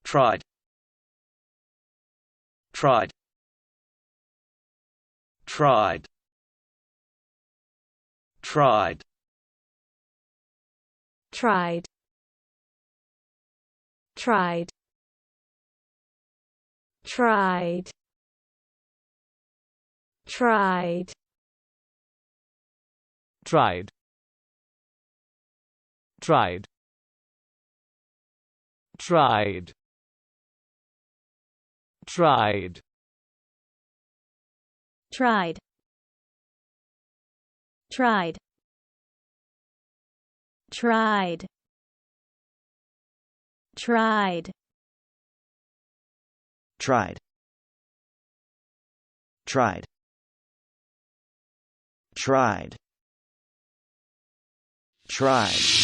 tried, tried, tried, tried, tried, tried, tried, tried, tried, tried, tried, tried, tried, tried, tried, tried, tried, tried, tried, tried.